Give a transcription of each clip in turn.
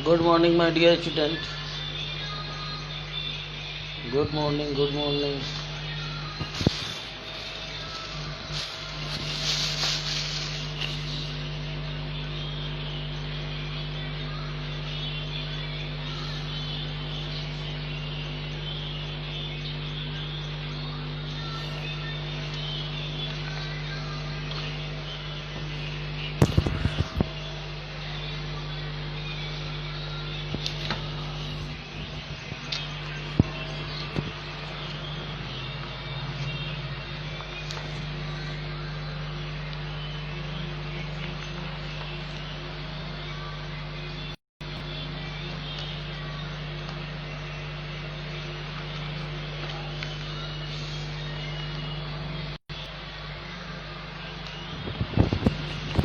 Good morning, my dear student. Good morning, good morning.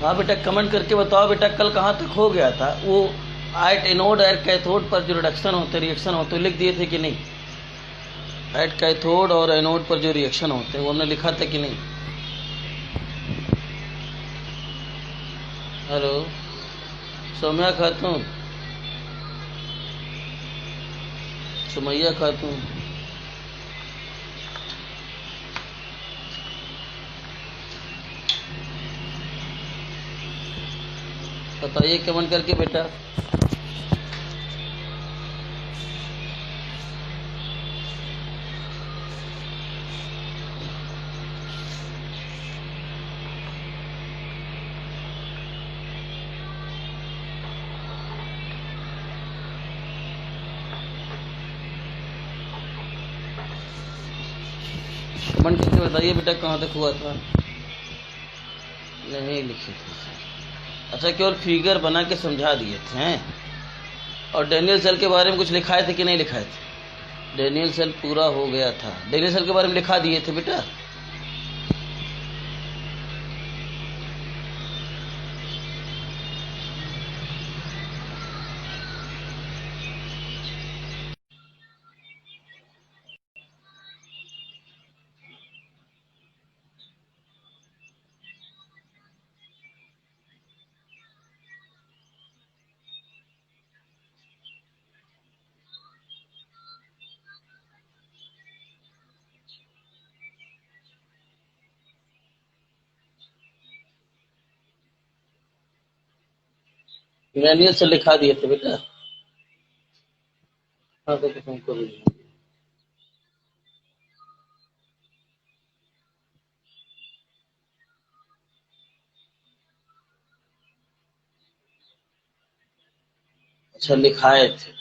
हाँ बेटा, comment करके बताओ बेटा, कल कहाँ तक हो गया था वो। एट एनोड और कैथोड पर जो रिएक्शन होते लिख दिए थे कि नहीं? एट कैथोड और एनोड पर जो रिएक्शन होते हैं वो हमने लिखा था कि नहीं? हेलो सौम्या खातून, सुमैया खातून, बताइए कमेंट करके बेटा। कमेंट करके बताइए बेटा कहाँ तक हुआ था। नहीं लिखे थे। अच्छा, केवल फिगर बना के समझा दिए थे हैं? और डेनियल सेल के बारे में कुछ लिखाए थे कि नहीं लिखाए थे? डेनियल सेल पूरा हो गया था। डेनियल सेल के बारे में लिखा दिए थे बेटा। मैनुअल से लिखा दिए थे बेटा। हाँ तो तुमको भी। अच्छा लिखाए थे।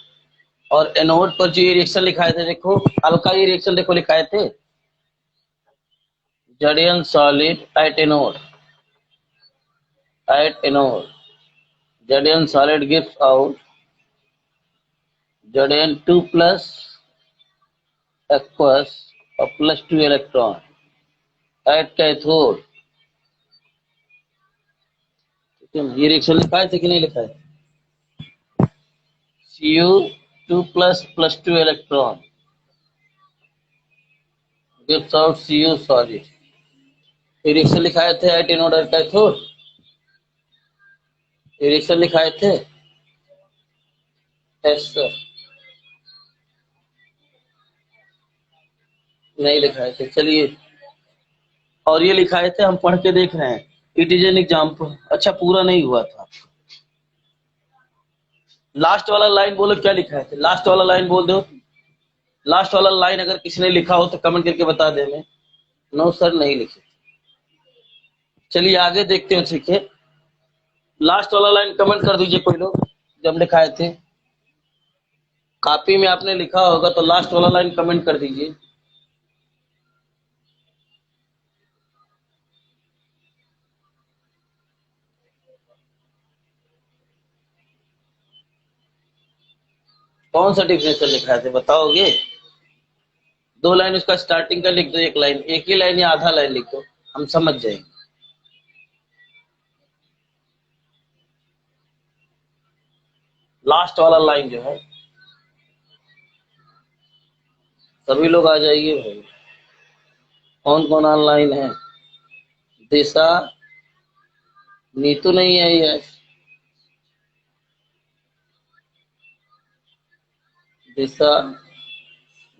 और एनोड पर जो ये रिएक्शन लिखाए थे देखो, हल्का ये रिएक्शन देखो लिखाए थे। Z N solid at anode Z N solid gives out Zn2 plus aqueous और +2 इलेक्ट्रॉन एट कैथोड। ये रिएक्शन लिखाए थे कि नहीं लिखाए? Cu2 plus +2 electron gives out Cu solid। ये रिएक्शन लिखाए थे एट एनोड और कैथोड। ये रिएक्शन लिखाए थे। Yes sir. नहीं लिखाए थे, चलिए। और ये लिखाए थे, हम पढ़ के देख रहे हैं। It is an example. अच्छा पूरा नहीं हुआ था। लास्ट वाला लाइन बोलो, क्या लिखा है? लास्ट वाला लाइन बोल दो। लास्ट वाला लाइन अगर किसी ने लिखा हो तो कमेंट करके बता दे। मैं नो सर नहीं लिखे। चलिए आगे देखते हैं। ठीक है, लास्ट वाला लाइन कमेंट कर दीजिए कोई लोग। जब लिखाए थे कॉपी में आपने लिखा होगा तो लास्ट वाला लाइन कमेंट कर दीजिए। कौन सा डिफिनेशन लिखा थे बताओगे? दो लाइन उसका स्टार्टिंग का लिख दो, एक लाइन, एक ही लाइन या आधा लाइन लिख दो, हम समझ जाएंगे। लास्ट वाला लाइन जो है, सभी लोग आ जाइए भाई। कौन कौन ऑनलाइन है? दिशा, नीतू नहीं आई है। दिशा,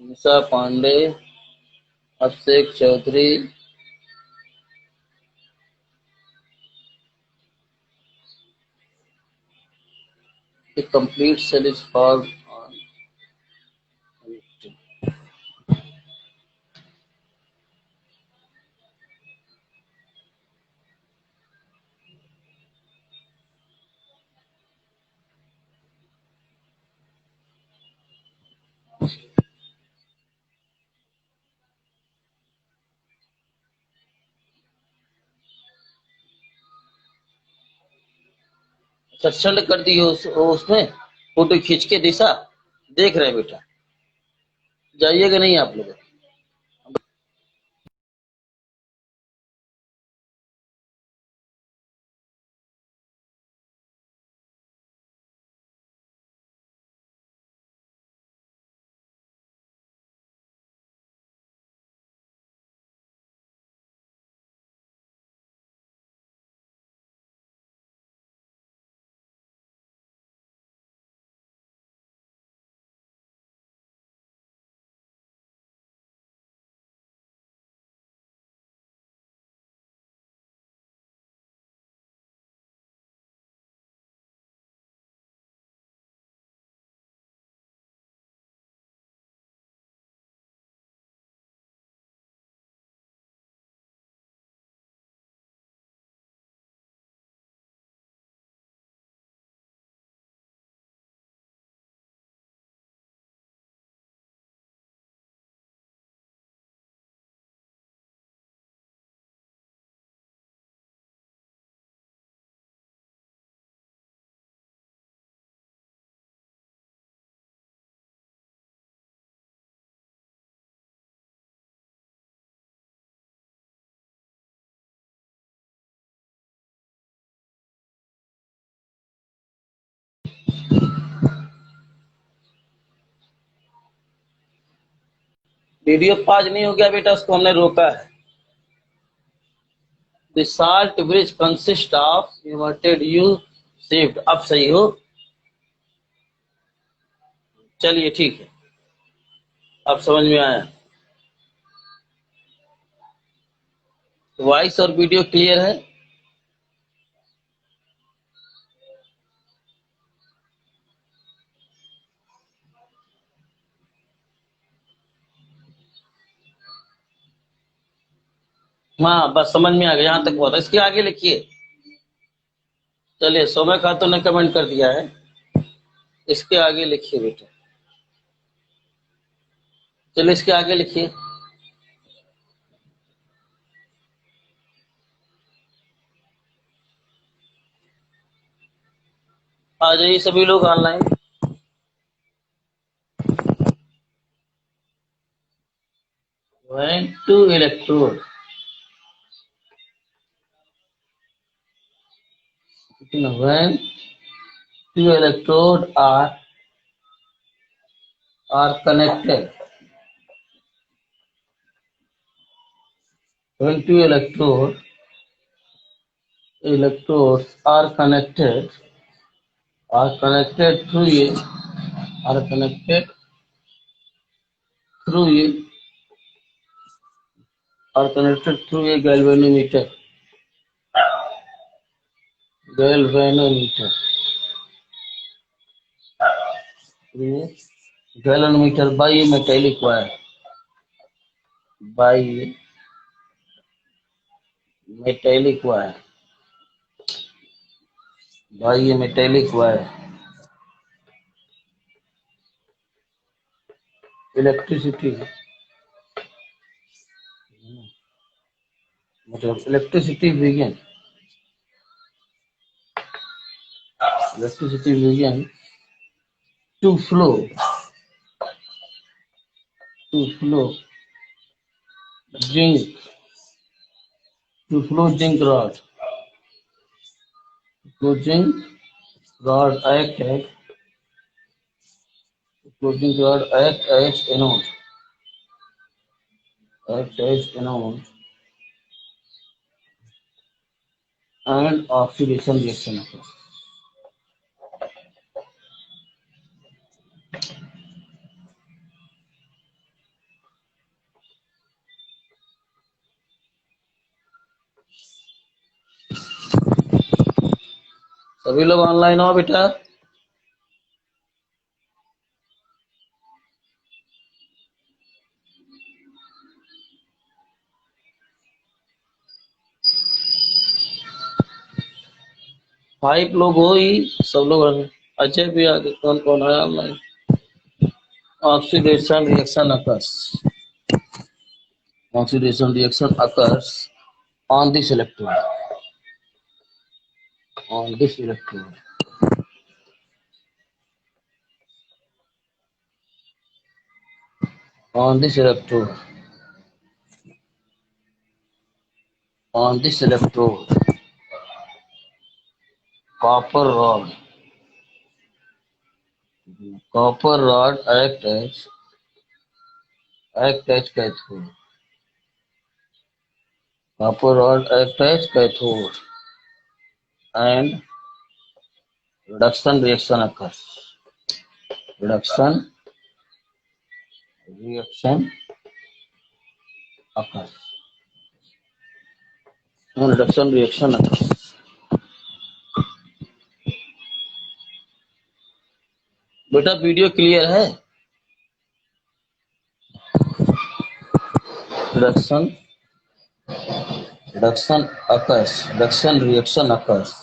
निशा पांडे, अभिषेक Chaudhary, the complete cell is formed on सत्संग कर दी हो उसमें फोटो खींच के दिशा देख रहे हैं बेटा, जाइएगा नहीं आप लोग। वीडियो पाज नहीं हो गया बेटा, उसको हमने रोका है। The salt bridge consists of inverted U shaped, अब सही हो, चलिए ठीक है, अब समझ में आया। वॉइस और वीडियो क्लियर है? हाँ बस समझ में आ गया, यहाँ तक बहुत है, इसके आगे लिखिए। चलिए सोम्य खातून ने कमेंट कर दिया है, इसके आगे लिखिए बेटा, चलिए इसके आगे लिखिए। आ जाइए सभी लोग online. When two electrodes when two electrodes are connected, when two electrodes are connected through a galvanometer by a metallic wire, by a metallic wire, by a metallic wire, electricity, मतलब electricity begin to flow zinc zinc rod. Zinc rod act as anode, and oxidation reaction occurs. सभी लोग online हो बेटा। Five लोग हो ही, सब लोग। अजय भी आगे, कौन कौन है online? Oxidation reaction occurs, oxidation reaction occurs on this electrode, on this electrode, on this electrode, on this electrode. Copper rod, copper rod act as cathode. Copper rod act as cathode, and reduction reaction occurs. Reduction reaction occurs. And reduction reaction occurs. बेटा video clear है? Reduction occurs. Reduction reaction occurs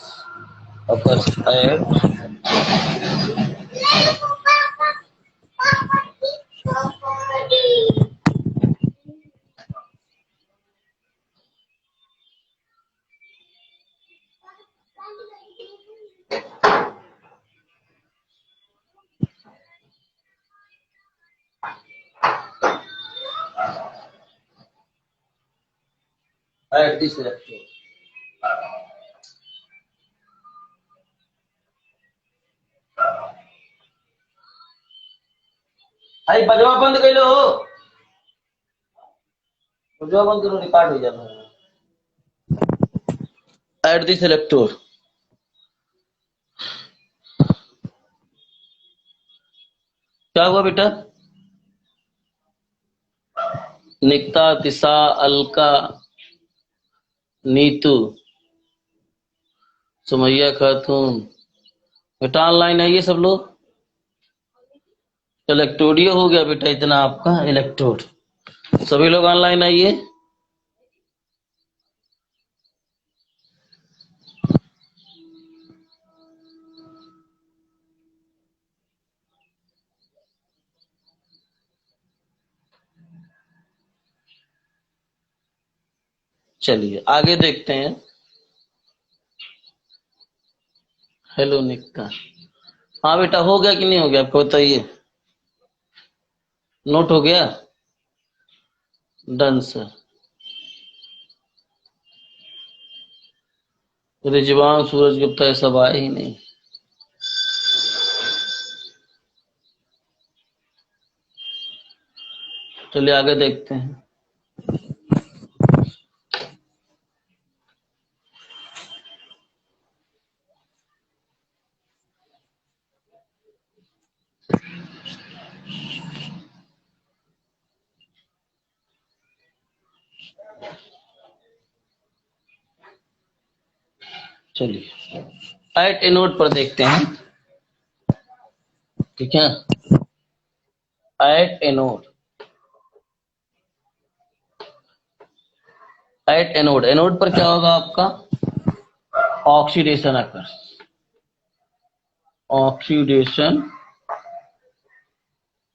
at this electrode. भाई बजवा बंद कर लो, बजवा बंद करो, record हो जाना है। At this electrode, क्या हुआ बेटा? निकिता, तिशा, अलका, नीतू, सुमैया खातून, बेटा ऑनलाइन आइए सब लोग। इलेक्ट्रोडियो हो गया बेटा इतना आपका इलेक्ट्रोड। सभी लोग ऑनलाइन आइए। चलिए आगे देखते हैं। हेलो निकिता, हाँ बेटा हो गया कि नहीं हो गया आपको बताइए। नोट हो गया? Done sir. रिजवान, सूरज गुप्ता ये सब आए ही नहीं। चलिए आगे देखते हैं। चलिए एट एनोड पर देखते हैं, ठीक है। At anode, at anode, anode पर क्या होगा आपका? Oxidation occurs, oxidation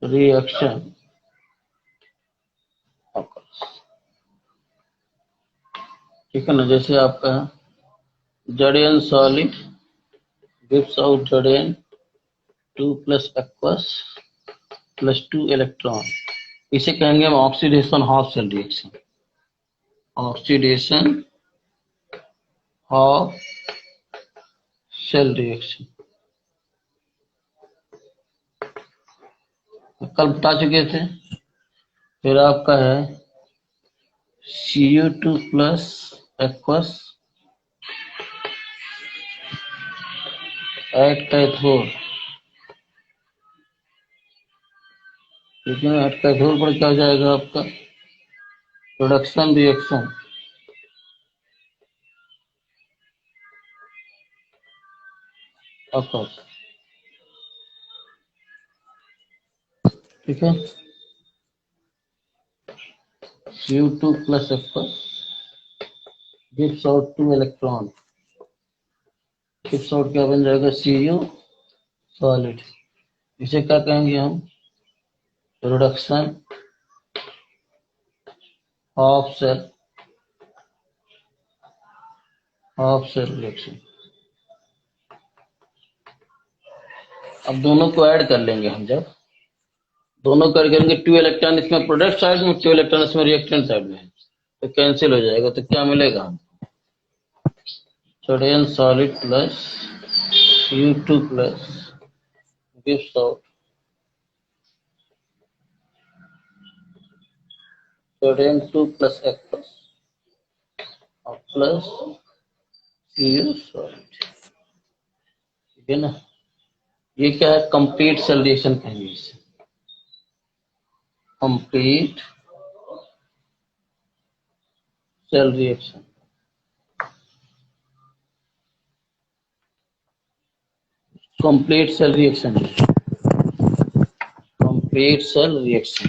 reaction occurs, ठीक है ना। जैसे आपका Z N solid gives out Z N 2 plus aqueous plus 2 electron, इसे कहेंगे हम oxidation half cell reaction. Oxidation half cell reaction कल बता चुके थे। फिर आपका है CO2 plus aqueous at cathode, लेकिन एट कैथोड पर क्या हो जाएगा आपका? प्रोडक्शन रिएक्शन, ऑफ कोर्स, ठीक है। Cu2 plus F gives out 2 electron, gives out क्या बन जाएगा, Cu सॉलिड। इसे क्या कहेंगे हम, रिडक्शन ऑफ सेल रिएक्शन। अब दोनों को ऐड कर लेंगे हम, जब दोनों कर करेंगे 2 इलेक्ट्रॉन इसमें प्रोडक्ट साइड में, 2 इलेक्ट्रॉन इसमें रिएक्टेंट साइड में है, तो कैंसिल हो जाएगा। तो क्या मिलेगा, sodium solid plus Cu2 plus gives out sodium 2 plus F plus Cu solid, ठीक है ना। ये क्या है, कंप्लीट सेल रिएक्शन कहेंगे इसे, complete cell reaction. Complete cell reaction, complete cell reaction.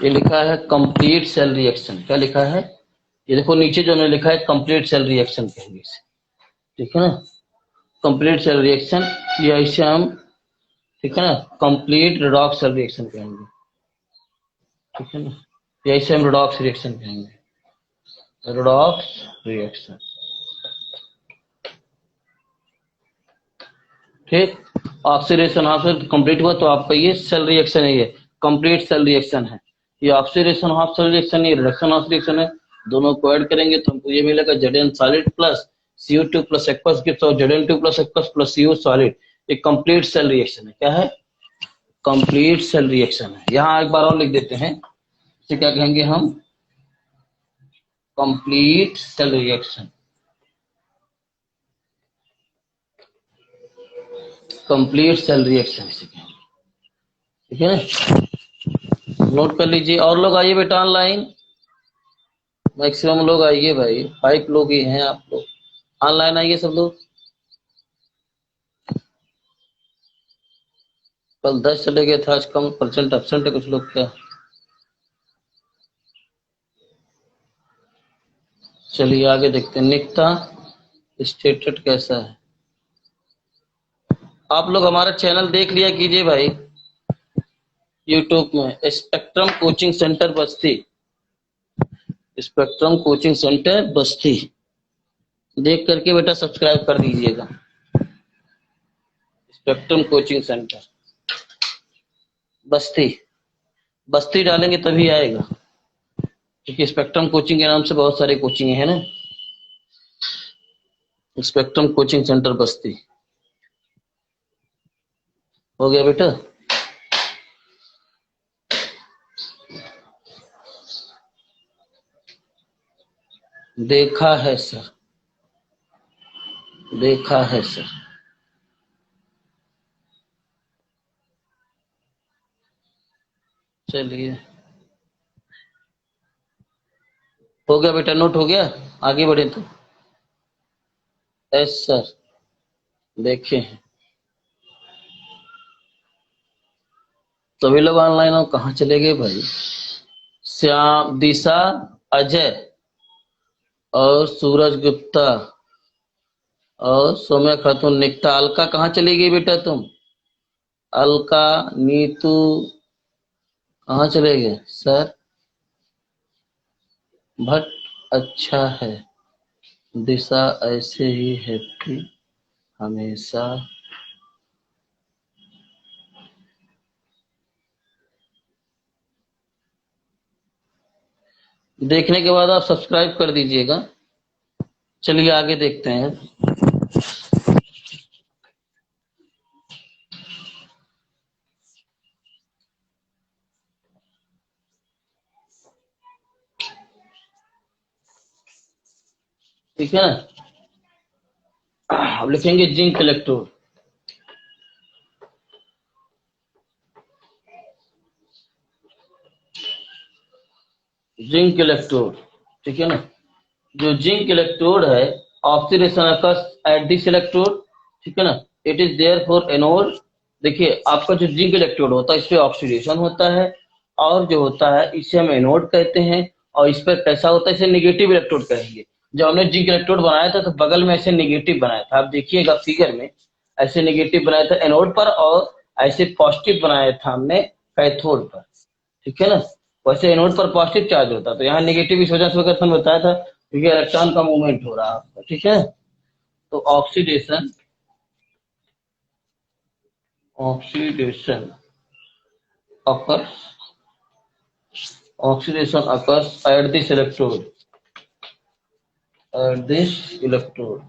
ये लिखा है कंप्लीट सेल रिएक्शन, क्या लिखा है, ये देखो नीचे जो मैंने लिखा है कंप्लीट सेल रिएक्शन कहेंगे इसे, ठीक है ना। कंप्लीट सेल रिएक्शन, या इसे हम, ठीक है ना, कंप्लीट रिडॉक्स सेल रिएक्शन कहेंगे, ठीक है ना, या इसे हम रिडॉक्स रिएक्शन कहेंगे, रिडॉक्स रिएक्शन, ठीक। ऑक्सीडेशन हाफ कंप्लीट हुआ तो आपका ये सेल रिएक्शन है, ये कंप्लीट सेल रिएक्शन है। ये ऑक्सीडेशन हाफ सेल रिएक्शन, ये रिडक्शन ऑफ रिएक्शन है। दोनों को ऐड करेंगे तो हमको ये मिलेगा Zn solid plus Cu2 plus aqueous gives और Zn2 plus aqueous plus Cu solid. ये कंप्लीट सेल रिएक्शन है, क्या है, कंप्लीट सेल रिएक्शन है। यहाँ एक बार और लिख देते हैं, इसे क्या कहेंगे हम, complete cell reaction, complete cell reaction इसे कहेंगे, ठीक है ना। नोट कर लीजिए। और लोग आइए बेटा ऑनलाइन, मैक्सिमम लोग आइए भाई, 5 लोग ही हैं आप लोग, ऑनलाइन आइए सब लोग। कल 10 चले गए थे, आज कम परसेंट एब्सेंट है कुछ लोग, क्या। चलिए आगे देखते हैं, निकटा स्टेटेड कैसा है। आप लोग हमारा चैनल देख लिया कीजिए भाई, यूट्यूब में स्पेक्ट्रम कोचिंग सेंटर बस्ती, स्पेक्ट्रम कोचिंग सेंटर बस्ती देख करके बेटा सब्सक्राइब कर दीजिएगा। स्पेक्ट्रम कोचिंग सेंटर बस्ती, बस्ती डालेंगे तभी आएगा, क्योंकि स्पेक्ट्रम कोचिंग के नाम से बहुत सारे कोचिंग है ना। स्पेक्ट्रम कोचिंग सेंटर बस्ती, हो गया बेटा। देखा है सर, देखा है सर। चलिए हो गया बेटा, नोट हो गया, आगे बढ़े तो। यस सर, देखे हैं। सभी लोग ऑनलाइन हो, कहाँ चले गए भाई। श्याम, दिशा, अजय और सूरज गुप्ता और सौम्या खातून, निकटा, अलका कहाँ चली गई बेटा तुम, अलका, नीतू कहाँ चले गए सर, भट्ट, अच्छा है, दिशा ऐसे ही हैप्पी हमेशा। देखने के बाद आप सब्सक्राइब कर दीजिएगा। चलिए आगे देखते हैं। ठीक है ना। अब लिखेंगे जिंक इलेक्ट्रोड। जिंक इलेक्ट्रोड, ठीक है ना। जो जिंक इलेक्ट्रोड है, oxidation occurs at this electrode, ठीक है ना। It is therefore anode. देखिए आपका जो जिंक इलेक्ट्रोड होता है, इस पे ऑक्सीडेशन होता है, और जो होता है इसे हम एनोड कहते हैं। और इस पर कैसा होता है, इसे निगेटिव इलेक्ट्रोड कहेंगे। जब हमने जिंक इलेक्ट्रोड बनाया था तो बगल में ऐसे निगेटिव बनाया था, आप देखिएगा फिगर में, ऐसे निगेटिव बनाया था एनोड पर, और ऐसे पॉजिटिव बनाया था हमने कैथोड पर, ठीक है ना। वैसे एनोड पर पॉजिटिव चार्ज होता है, तो यहाँ नेगेटिव इस वजह से होकर हमने बताया था क्योंकि इलेक्ट्रॉन का मूवमेंट हो रहा है, ठीक है। तो oxidation, oxidation occurs, oxidation occurs at this electrode, at this electrode.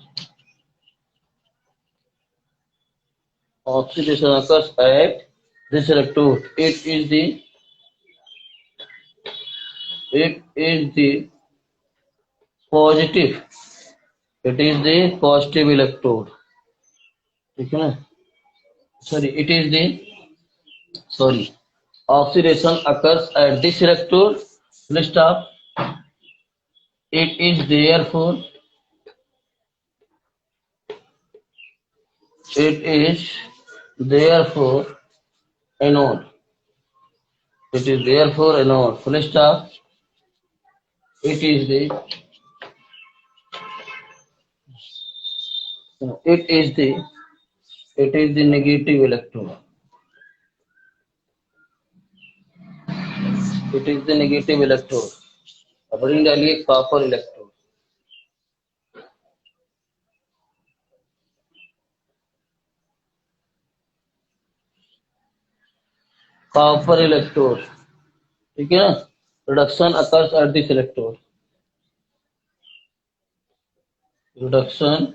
Oxidation occurs at this electrode. It is the positive, it is the positive electrode, ठीक है ना। Sorry it is the sorry oxidation occurs at this electrode, full stop. It is therefore, it is therefore anode. It is therefore anode, full stop. It is the, it is the, it is the negative electrode. It is the negative electrode. अब ring डालिए copper electrode. Copper electrode, ठीक है ना। Reduction occurs at this electrode, reduction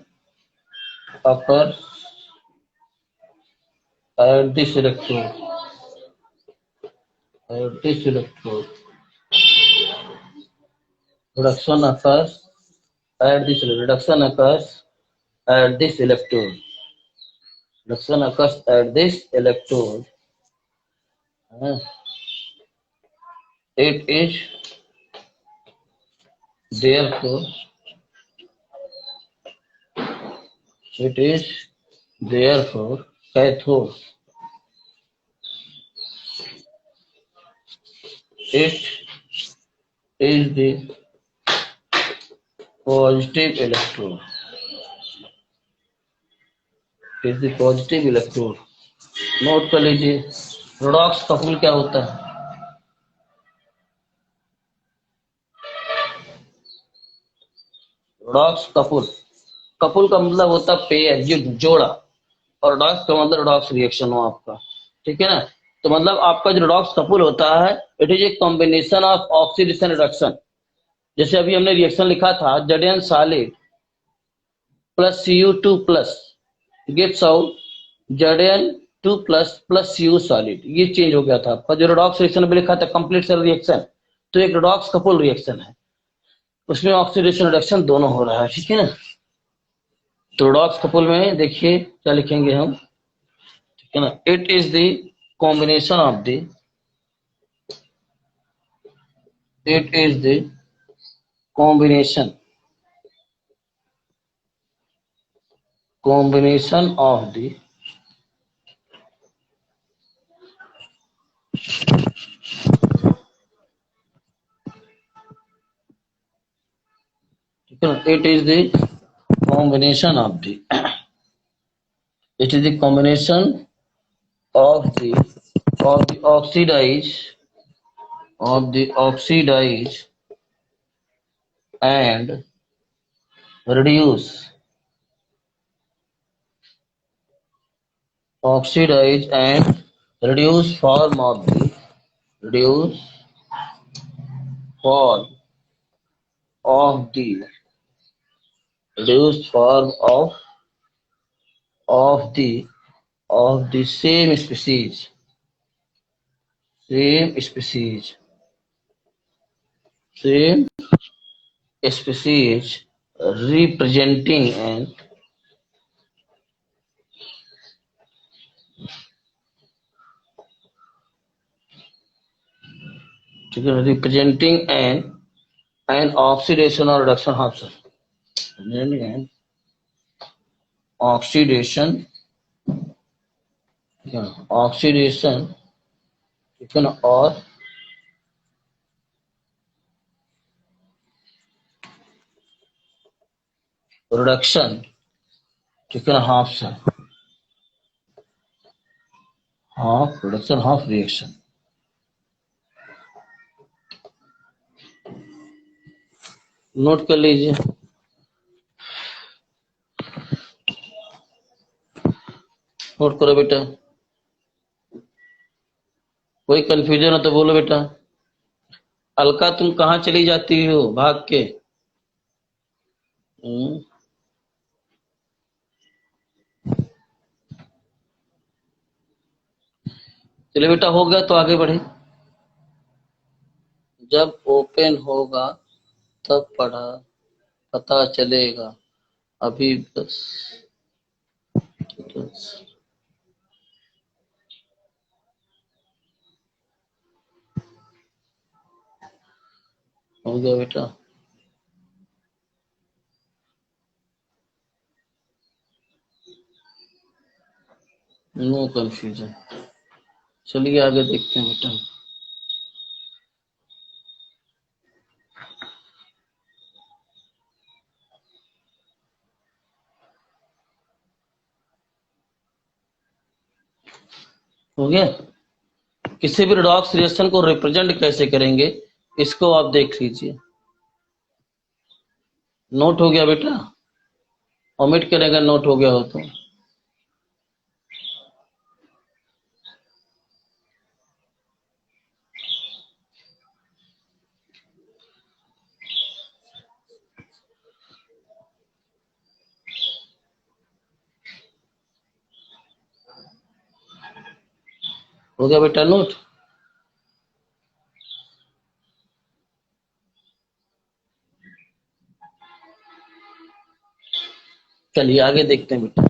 occurs at this electrode, at this electrode. Reduction occurs at this, reduction occurs at this electrode. Reduction occurs at this electrode. It is therefore, it is therefore cathode. It is the positive electrode. It is the positive electrode. Note कर लीजिए, redox कपूल क्या होता है। Redox कपूल, कपूल का मतलब होता है pair, जो जोड़ा, और रेडॉक्स का मतलब रेडॉक्स रिएक्शन हो आपका, ठीक है ना। तो मतलब आपका जो रेडॉक्स कपूल होता है, it is a combination of oxidation reduction. जैसे अभी हमने रिएक्शन लिखा था, Z N solid plus Cu2 plus gives out Zn2 plus plus Cu solid. ये चेंज हो गया था आपका। जो रेडॉक्स रिएक्शन में लिखा था कंप्लीट सेल रिएक्शन, तो एक रेडॉक्स कपूल रिएक्शन है, उसमें ऑक्सीडेशन रिडक्शन दोनों हो रहा है, ठीक है ना। तो रेडॉक्स कपूल में देखिए क्या लिखेंगे हम, ठीक है ना। It is the combination of the, it is the combination of the it is the combination of the, it is the combination of the oxidize and reduce, oxidize and reduce form of the, reduce form of the, reduced form of the same species, same species, same species representing an representing an oxidation or reduction of an oxidation oxidation or reduction half reduction half reaction. Note कर लीजिए, note करो बेटा, कोई confusion हो तो बोलो बेटा। अलका तुम कहाँ चली जाती हो भाग के? चलिए बेटा, हो गया तो आगे बढ़े। जब ओपन होगा तब पता चलेगा, अभी बस हो गया बेटा। No confusion. चलिए आगे देखते हैं बेटा। हो गया। किसी भी रिडॉक्स रिएक्शन को रिप्रेजेंट कैसे करेंगे इसको आप देख लीजिए। नोट हो गया बेटा? ओमिट करेगा, नोट हो गया हो तो। हो गया बेटा नोट? चलिए आगे देखते हैं बेटा।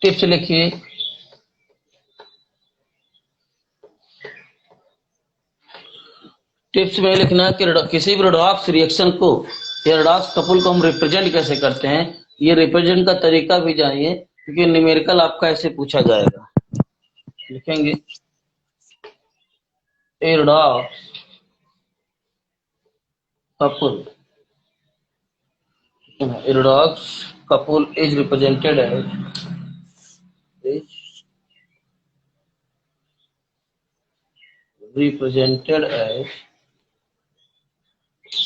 टिप्स लिखिए। टिप्स में लिखना कि किसी भी रिडॉक्स रिएक्शन को या रिडॉक्स कपल को हम रिप्रेजेंट कैसे करते हैं, ये रिप्रेजेंट का तरीका भी जानिए, क्योंकि न्यूमेरिकल आपका ऐसे पूछा जाएगा। लिखेंगे a redox couple, redox couple is represented as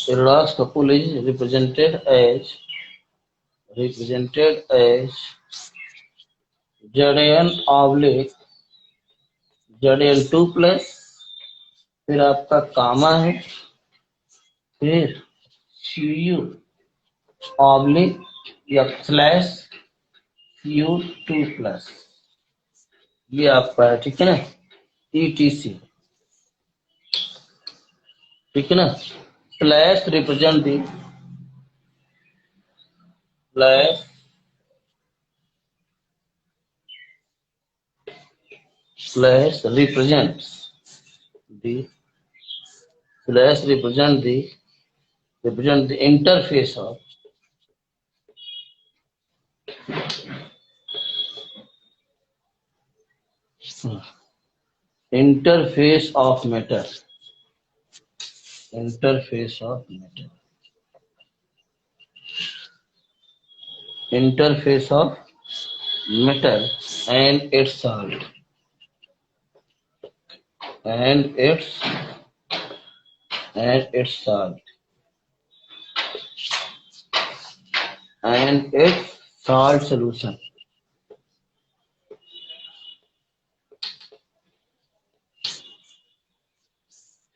redox couple is represented as Zn oblique Zn2 plus, फिर आपका कामा है, फिर Cu ऑब्लिक या स्लैश Cu2 प्लस, ये आपका है, ठीक है ना, ETC, ठीक है ना। Slash represent the slash represents the interface of matter, and its salt, and its salt solution,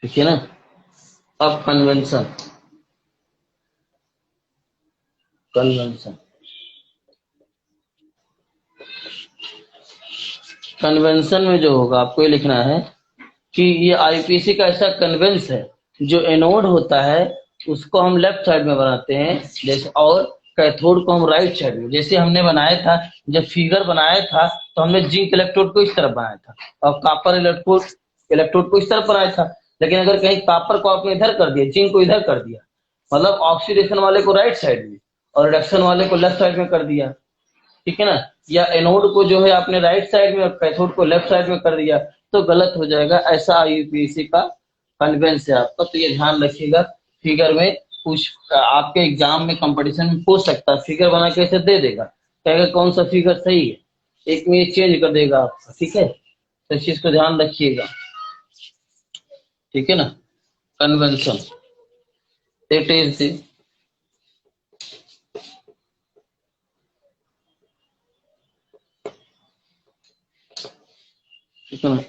ठीक है ना। अब कन्वेंशन, कन्वेंशन कन्वेंशन में जो होगा आपको ये लिखना है कि ये आईपीसी का ऐसा कन्वेंस है, जो एनोड होता है उसको हम लेफ्ट साइड में बनाते हैं, जैसे, और कैथोड को हम राइट साइड में। जैसे हमने बनाया था, जब फिगर बनाया था तो हमने जिंक इलेक्ट्रोड को इस तरफ बनाया था और कॉपर इलेक्ट्रोड इलेक्ट्रोड को इस तरफ बनाया था। लेकिन अगर कहीं कॉपर को आपने इधर कर दिया, जिंक को इधर कर दिया, मतलब ऑक्सीडेशन वाले को राइट साइड में और रिडक्शन वाले को लेफ्ट साइड में कर दिया, ठीक है ना, या एनोड को जो है आपने राइट साइड में और कैथोड को लेफ्ट साइड में कर दिया, तो गलत हो जाएगा। ऐसा आईयूपीएसी का कन्वेंस है आपका, तो ये ध्यान रखिएगा। फिगर में कुछ आपके एग्जाम में कंपटीशन में पूछ सकता है, फिगर बना के ऐसे दे देगा, कहेगा कौन सा फिगर सही है, एक में ये चेंज कर देगा आपका, ठीक है, तो इस चीज को ध्यान रखिएगा, ठीक है ना। Convention, it is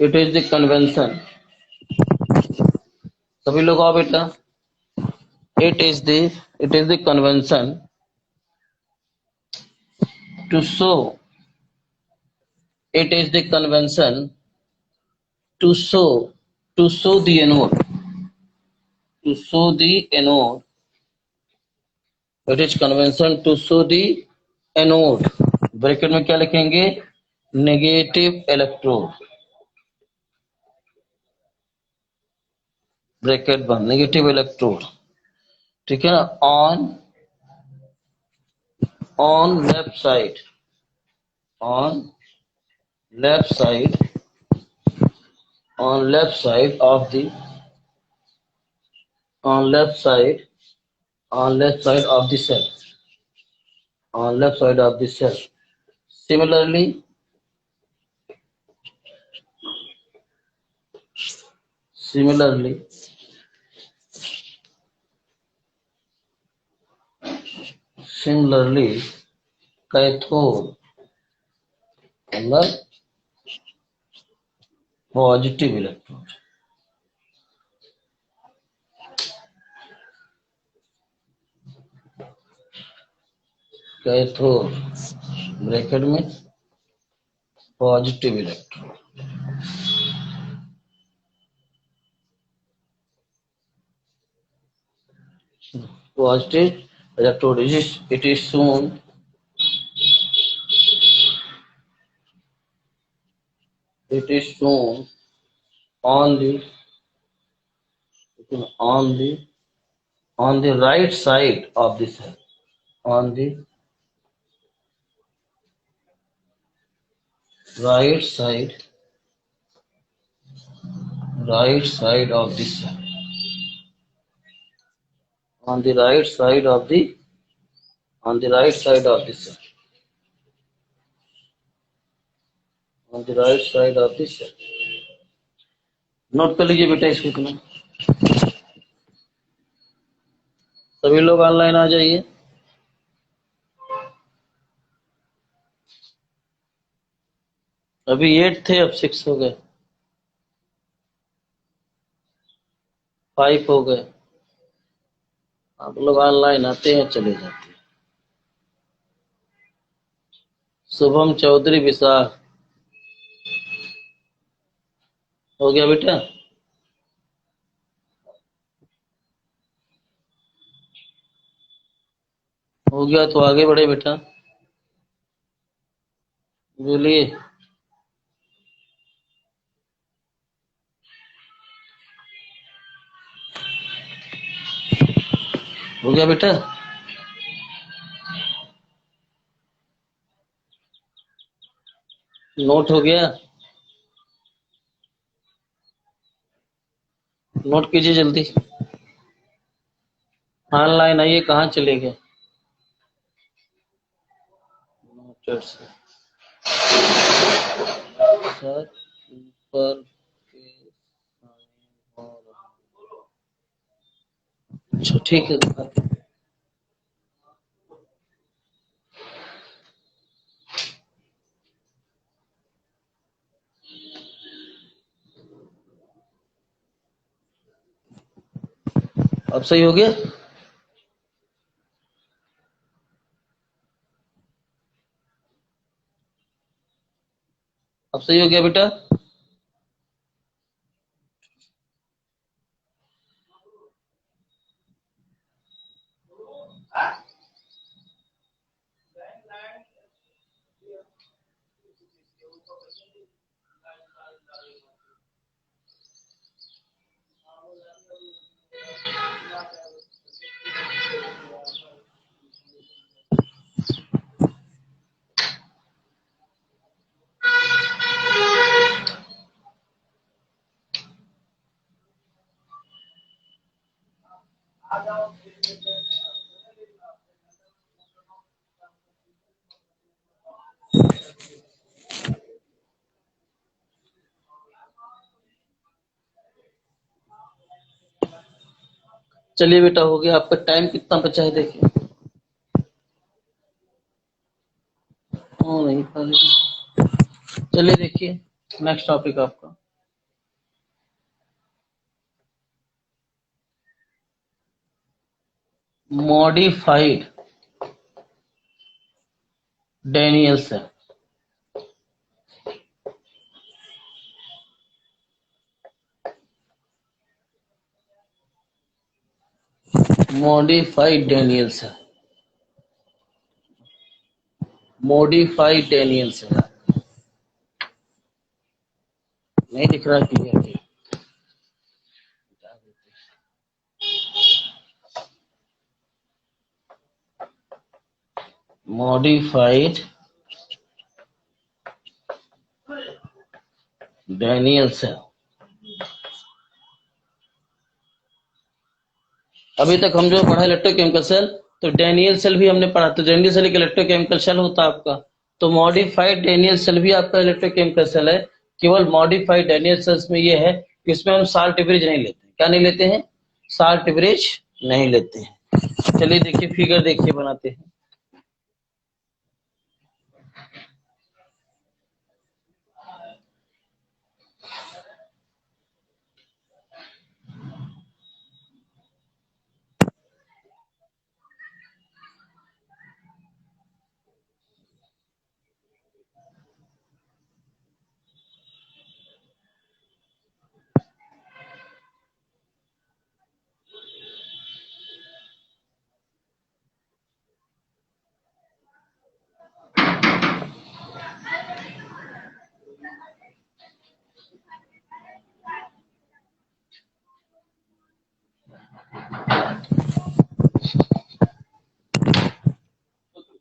it is the convention, सभी लोग आओ बेटा। It is the convention to show it is the convention to show the anode, to show the anode. It is convention to show the anode. Bracket में क्या लिखेंगे, negative electrode, bracket बंद, negative electrode, ठीक है ना, on left side, on left side, on left side of the on left side on left side of the cell, on left side of the cell. Similarly, similarly similarly cathode मतलब positive electrode, cathode bracket में positive electrode, positive electrode, it is shown on the on the on the right side of the cell, on the right side, right side of the cell, on the right side of the on the right side of the cell, on the right side of the cell। Note कर लीजिए बेटा इसको इतना, सभी लोग online आ जाइए। अभी 8 थे, अब 6 हो गए, 5 हो गए। आप लोग ऑनलाइन आते हैं चले जाते हैं। शुभम चौधरी विशाल, हो गया बेटा, हो गया तो आगे बढ़े बेटा, बोलिए। हो गया बेटा, नोट हो गया, नोट कीजिए जल्दी। ऑनलाइन आइए, कहाँ चले गए। नोटेड से सर ऊपर के साइन हो रहा है। अच्छा ठीक है, दिखाते हैं। अब सही हो गया? अब सही हो गया बेटा? चलिए बेटा, हो गया। आपका टाइम कितना बचा है देखिए। नहीं था। चलिए देखिए, नेक्स्ट टॉपिक आपका मॉडिफाइड डेनियल्सन। मॉडिफाइड डेनियल्सन। मॉडिफाइड डेनियल्सन। नहीं दिख रहा क्लियर? मॉडिफाइड डेनियल्सन। अभी तक हम जो पढ़ा इलेक्ट्रोकेमिकल सेल, तो डेनियल सेल भी हमने पढ़ा। तो डेनियल सेल एक इलेक्ट्रोकेमिकल सेल होता है आपका। तो मॉडिफाइड डेनियल सेल भी आपका इलेक्ट्रोकेमिकल सेल है। केवल मॉडिफाइड डेनियल सेल्स में ये है कि इसमें हम साल्ट ब्रिज नहीं लेते। क्या नहीं लेते हैं? साल्ट ब्रिज नहीं लेते हैं। चलिए देखिए, फिगर देखिए बनाते हैं।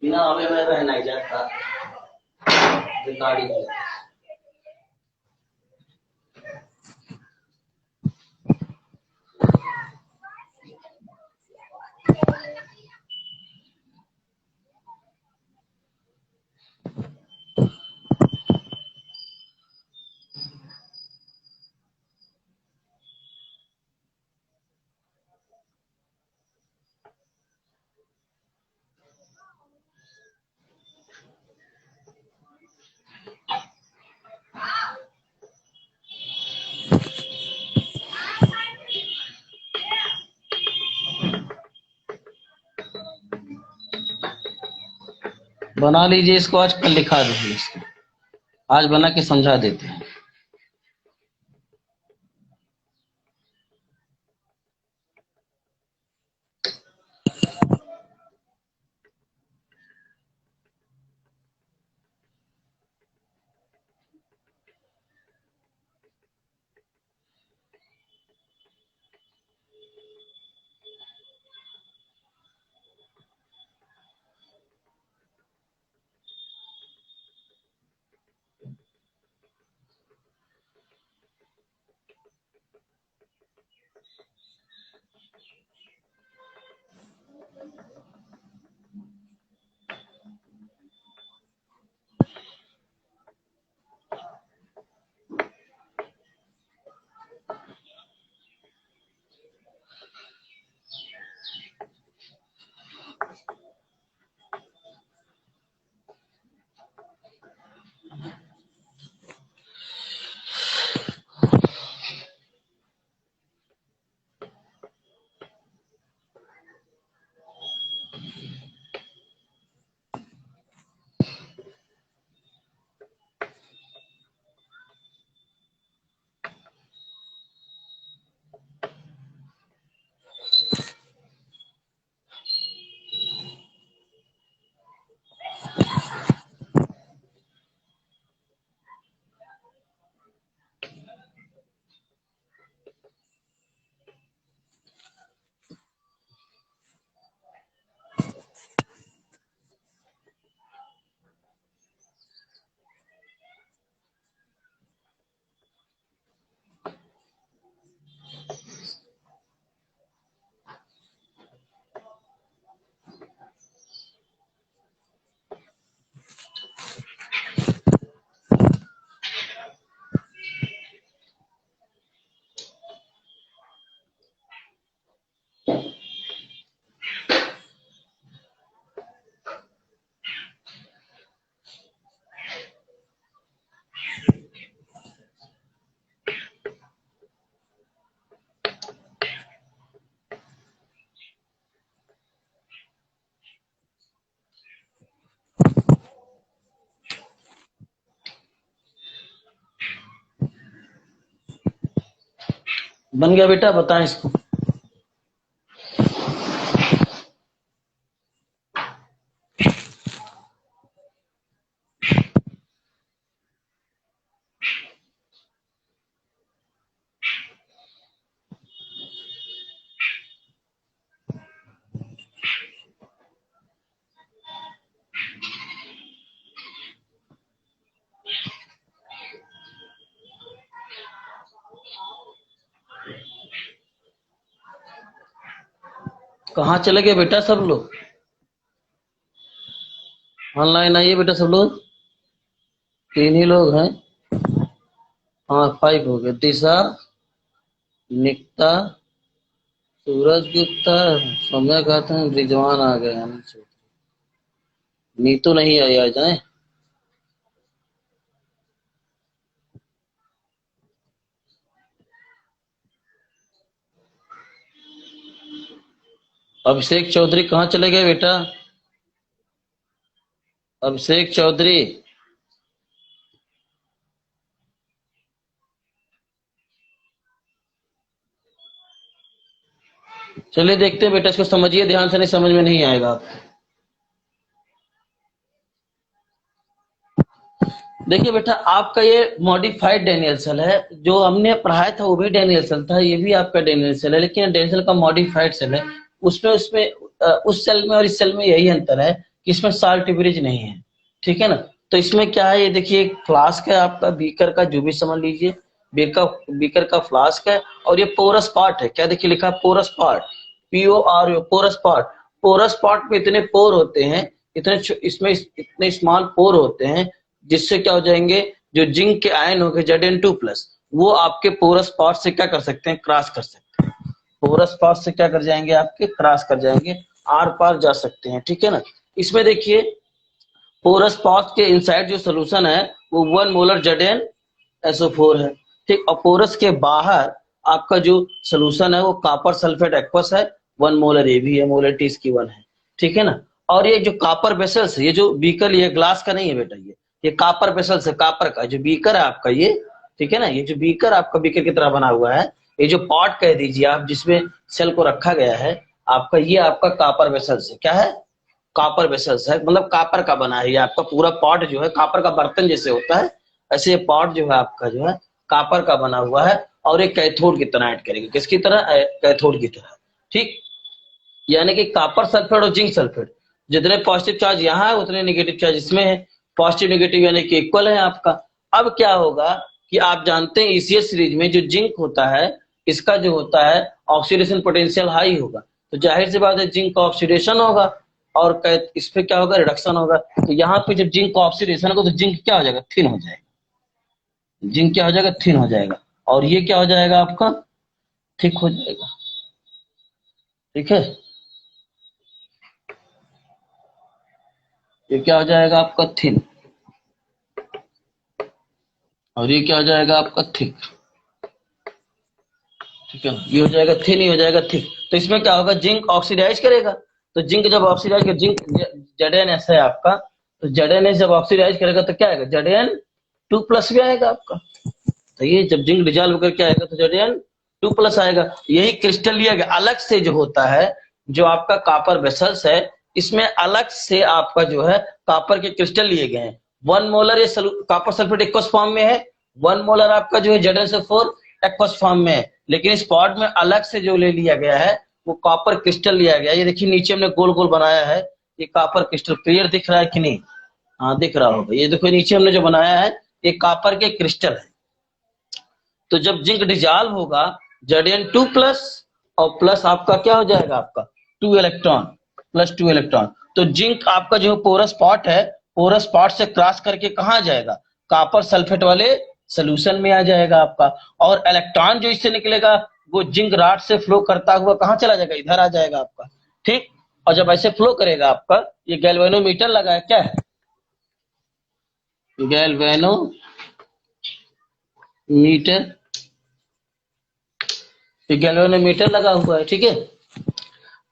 बिना हमें में रहना ही जाता रिकॉर्डिंग। बना लीजिए इसको, आज कल लिखा दीजिए इसको। आज बना के समझा देते हैं। बन गया बेटा, बताएं इसको। कहाँ चले गए बेटा सब लोग? ऑनलाइन आइए बेटा सब लोग। 3 ही लोग हैं। हाँ 5 हो गए। दिशा, निकिता, सूरज गुप्ता, सौम्या खातून, रिजवान आ गए हैं। नीतू नहीं आई, आ जाए। अभिषेक चौधरी कहाँ चले गए बेटा? अभिषेक चौधरी, चलिए देखते हैं बेटा, इसको समझिए ध्यान से, नहीं समझ में नहीं आएगा। देखिए बेटा, आपका ये मॉडिफाइड डेनियल सेल है। जो हमने पढ़ाया था वो भी डेनियल सेल था, ये भी आपका डेनियल सेल है, लेकिन डेनियल सेल का मॉडिफाइड सेल है। उसमें उस सेल में और इस सेल में यही अंतर है कि इसमें साल्ट ब्रिज नहीं है, ठीक है ना। तो इसमें क्या है, ये देखिए फ्लास्क है आपका, बीकर का, जो भी समझ लीजिए, बीकर का फ्लास्क है। और ये पोरस पार्ट है, क्या देखिए लिखा है, porous part, POR, porous part. Porous part में इतने पोर होते हैं, इसमें इतने स्मॉल पोर होते हैं, जिससे क्या हो जाएंगे, जो जिंक के आयन हो गए Zn2+, वो आपके पोरस पार्ट से क्या कर सकते हैं, क्रॉस कर सकते हैं। पोरस पार्ट से क्या कर जाएंगे, आपके क्रॉस कर जाएंगे, आर पार जा सकते हैं, ठीक है ना। इसमें देखिए पोरस पार्ट के इनसाइड जो सोल्यूशन है वो 1 मोलर ZnSO4 है, ठीक। और पोरस के बाहर आपका जो सोल्यूशन है वो कॉपर सल्फेट एक्वस है, 1 मोलर ये भी है, मोलरिटी इसकी 1 है, ठीक है ना। और ये जो कॉपर वेसल्स है, ये जो बीकर, ये ग्लास का नहीं है बेटा, ये कॉपर वेसल्स है, कॉपर का जो बीकर है आपका ये, ठीक है ना। ये जो बीकर आपका बीकर की तरह बना हुआ है, ये जो पॉट कह दीजिए आप जिसमें सेल को रखा गया है आपका, ये आपका कॉपर वेसल्स है। क्या है, कॉपर वेसल्स है, मतलब कॉपर का बना है। ये आपका पूरा पॉट जो है कॉपर का बर्तन जैसे होता है, ऐसे ये पॉट जो है आपका जो है कॉपर का बना हुआ है। और एक कैथोड की तरह ऐड करेंगे, किसकी तरह, कैथोड की तरह, ठीक। यानी कि कॉपर सल्फेट और जिंक सल्फेट, जितने पॉजिटिव चार्ज यहाँ है उतने नेगेटिव चार्ज इसमें है, पॉजिटिव नेगेटिव यानी कि इक्वल है आपका। अब क्या होगा कि आप जानते हैं ECS सीरीज में जो जिंक होता है, इसका जो होता है ऑक्सीडेशन पोटेंशियल हाई होगा, तो जाहिर सी बात है जिंक का ऑक्सीडेशन होगा, और इस पे क्या होगा, रिडक्शन होगा। तो यहाँ पे जब जिंक का ऑक्सीडेशन होगा तो जिंक क्या हो जाएगा, थिन हो जाएगा। जिंक क्या हो जाएगा, थिन हो जाएगा। और ये क्या हो जाएगा आपका, थिक हो जाएगा, ठीक है। ये क्या हो जाएगा आपका, थिन। और ये क्या हो जाएगा आपका, थिक, ठीक है। ये हो जाएगा थिन, ये हो जाएगा थिक। तो इसमें क्या होगा, जिंक ऑक्सीडाइज करेगा। तो जिंक जब ऑक्सीडाइज कर, जिंक ZnS है आपका, तो ZnS जब ऑक्सीडाइज करेगा तो क्या आएगा, Zn2+ भी आएगा आपका। तो ये जब जिंक डिजॉल्व होकर क्या आएगा, तो Zn2+ आएगा। यही क्रिस्टल लिया गया अलग से जो होता है, जो आपका कॉपर वेसल्स है, इसमें अलग से आपका जो है कॉपर के क्रिस्टल लिए गए हैं। 1 मोलर ये कॉपर सल्फेट एक्वस फॉर्म में है, 1 मोलर आपका जो है ZnSO4 एक्वस फॉर्म में है। लेकिन इस पॉट में अलग से जो ले लिया गया है वो कॉपर क्रिस्टल लिया गया है। ये देखिए नीचे हमने गोल गोल बनाया है, ये कॉपर क्रिस्टल, क्लियर दिख रहा है कि नहीं, हाँ दिख रहा होगा। ये देखो नीचे हमने जो बनाया है ये कॉपर के क्रिस्टल है। तो जब जिंक डिजॉल्व होगा Zn2+ और प्लस आपका क्या हो जाएगा, आपका 2 इलेक्ट्रॉन, +2 इलेक्ट्रॉन। तो जिंक आपका जो पोरस पॉट है, पोरस पॉट से क्रॉस करके कहाँ जाएगा, कॉपर सल्फेट वाले सोल्यूशन में आ जाएगा आपका। और इलेक्ट्रॉन जो इससे निकलेगा वो जिंक रॉड से फ्लो करता हुआ कहाँ चला जाएगा, इधर आ जाएगा आपका, ठीक। और जब ऐसे फ्लो करेगा आपका, ये गैल्वेनोमीटर लगा है, क्या है, गैल्वेनोमीटर, ये गैल्वेनोमीटर लगा हुआ है, ठीक है।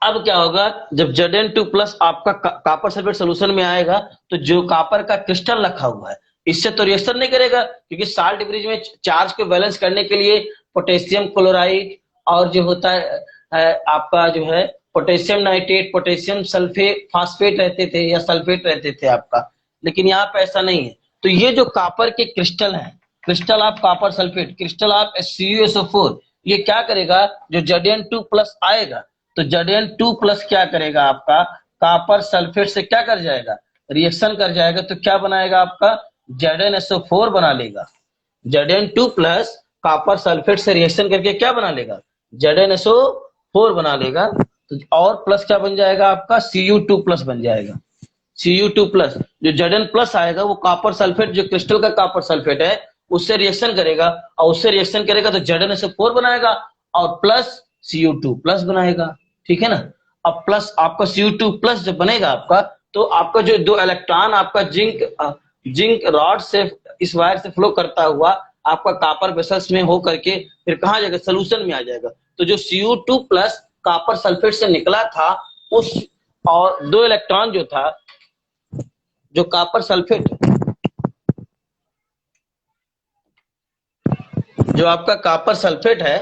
अब क्या होगा, जब Zn2+ आपका कॉपर सल्फेट सोल्यूशन में आएगा, तो जो कॉपर का क्रिस्टल रखा हुआ है इससे तो रिएक्शन नहीं करेगा, क्योंकि साल्ट ब्रिज में चार्ज को बैलेंस करने के लिए पोटेशियम क्लोराइड और जो होता है आपका जो है potassium nitrate, potassium sulphate, phosphate रहते थे या सल्फेट रहते थे आपका, लेकिन यहाँ पे ऐसा नहीं है। तो ये जो कॉपर के क्रिस्टल हैं, crystal of copper sulphate, crystal of CuSO4, ये क्या करेगा, जो Zn2 प्लस आएगा तो Zn2 प्लस क्या करेगा आपका कॉपर सल्फेट से क्या कर जाएगा, रिएक्शन कर जाएगा, तो क्या बनाएगा आपका ZnSO4 बना लेगा। Zn2 प्लस कॉपर सल्फेट से रिएक्शन करके क्या बना लेगा, ZnSO4 बना लेगा। तो और प्लस क्या बन जाएगा आपका Cu2 प्लस बन जाएगा। Cu2 प्लस जो Zn प्लस आएगा वो कॉपर सल्फेट, जो क्रिस्टल का कॉपर सल्फेट है उससे रिएक्शन करेगा, और उससे रिएक्शन करेगा तो ZnSO4 बनाएगा और प्लस Cu2 प्लस बनाएगा, ठीक है ना। अब प्लस आपका Cu2 प्लस जब बनेगा आपका, तो आपका जो 2 इलेक्ट्रॉन आपका जिंक रॉड से इस वायर से फ्लो करता हुआ आपका कॉपर वेसल्स में हो करके फिर कहाँ जाएगा, सोल्यूशन में आ जाएगा। तो जो Cu2 प्लस कॉपर सल्फेट से निकला था उस, और 2 इलेक्ट्रॉन जो था, जो कॉपर सल्फेट, जो आपका कॉपर सल्फेट है,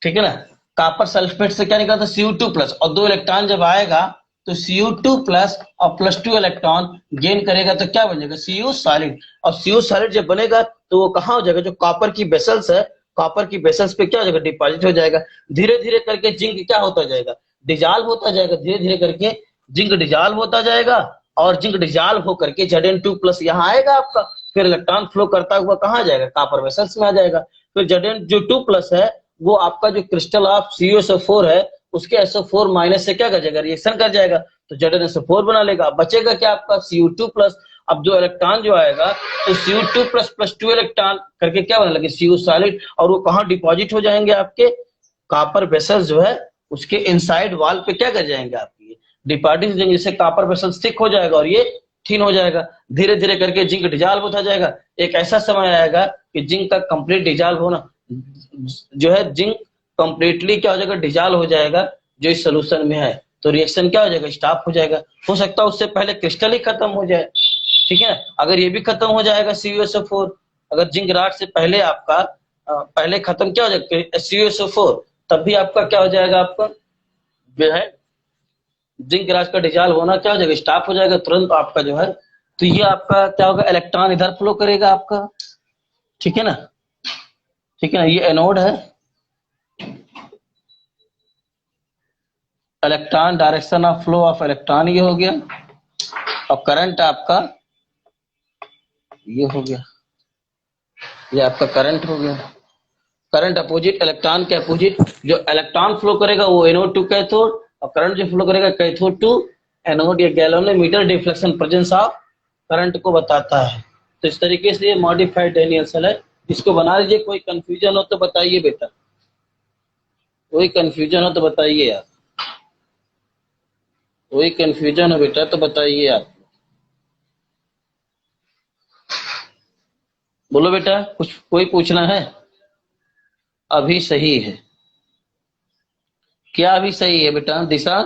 ठीक है ना, कॉपर सल्फेट से क्या निकला था Cu2 प्लस, और 2 इलेक्ट्रॉन जब आएगा तो Cu2 प्लस और +2 इलेक्ट्रॉन गेन करेगा तो क्या बन जाएगा Cu सॉलिड, और Cu सॉलिड जब बनेगा तो वो कहाँ हो जाएगा, जो कॉपर की वेसल्स है, कॉपर की वेसल्स पे क्या हो जाएगा, डिपॉजिट हो जाएगा। धीरे धीरे करके जिंक क्या होता जाएगा, डिजॉल्व होता जाएगा, धीरे धीरे करके जिंक डिजॉल्व होता जाएगा, और जिंक डिजॉल्व होकर के Zn2 प्लस यहाँ आएगा आपका, फिर इलेक्ट्रॉन फ्लो करता हुआ कहाँ जाएगा, कॉपर वेसल्स में आ जाएगा। फिर Zn जो 2 प्लस है वो आपका जो क्रिस्टल ऑफ CuSO4 है उसके SO4 माइनस से क्या कर जाएगा, रिएक्शन कर जाएगा, तो ZnSO4 बना लेगा। बचेगा क्या आपका Cu2 प्लस। अब जो इलेक्ट्रॉन जो आएगा तो Cu2 प्लस +2 इलेक्ट्रॉन करके क्या बना लगे, Cu सॉलिड, और वो कहाँ डिपॉजिट हो जाएंगे, आपके कॉपर वेसल्स जो है उसके इनसाइड वॉल पे क्या कर जाएंगे, आपकी डिपॉजिट हो जाएंगे, जिससे कॉपर वेसल थिक हो जाएगा और ये थिन हो जाएगा। धीरे धीरे करके जिंक डिजॉल्व होता जाएगा। एक ऐसा समय आएगा कि जिंक का कंप्लीट डिजॉल्व होना जो है, जिंक कंप्लीटली क्या हो जाएगा, डिजॉल्व हो जाएगा जो इस सोल्यूशन में है, तो रिएक्शन क्या हो जाएगा, स्टॉप हो जाएगा। हो सकता है उससे पहले क्रिस्टल ही खत्म हो जाए, ठीक है। अगर ये भी खत्म हो जाएगा CuSO4, अगर जिंक राड से पहले आपका पहले खत्म क्या हो जाएगा CuSO4, तब भी आपका क्या हो जाएगा, आपका जो है जिंक राड का डिजॉल्व होना क्या हो जाएगा, स्टॉप हो जाएगा तुरंत आपका जो है। तो ये आपका क्या होगा, इलेक्ट्रॉन इधर फ्लो करेगा आपका, ठीक है ना, ठीक है ना। ये एनोड है, electron direction of flow of electron ये हो गया, और करंट आपका ये हो गया, ये आपका करंट हो गया। करंट अपोजिट, इलेक्ट्रॉन के अपोजिट, जो इलेक्ट्रॉन फ्लो करेगा वो एनोड टू कैथोड, और करंट जो फ्लो करेगा कैथोड टू एनोड। ये गैलोरीमीटर डिफ्लेक्शन प्रेजेंस ऑफ करंट को बताता है। तो इस तरीके से ये मॉडिफाइड डैनियल सेल है, इसको बना लीजिए। कोई कंफ्यूजन हो तो बताइए बेटा, कोई कंफ्यूजन हो तो बताइए आप, कोई कंफ्यूजन हो बेटा तो बताइए आप, बोलो बेटा, कुछ कोई पूछना है। अभी सही है क्या, अभी सही है बेटा, दिशा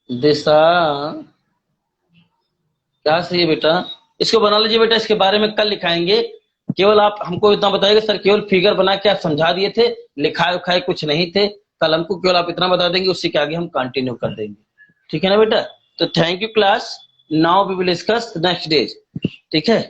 दिशा क्या सही है बेटा, इसको बना लीजिए बेटा। इसके बारे में कल लिखाएंगे, केवल आप हमको इतना बताइएगा सर केवल फिगर बना के आप समझा दिए थे, लिखाए उखाए कुछ नहीं थे। कल हमको केवल आप इतना बता देंगे, उससे के आगे हम कंटिन्यू कर देंगे, ठीक है ना बेटा। तो thank you class, now we will discuss next day, ठीक है।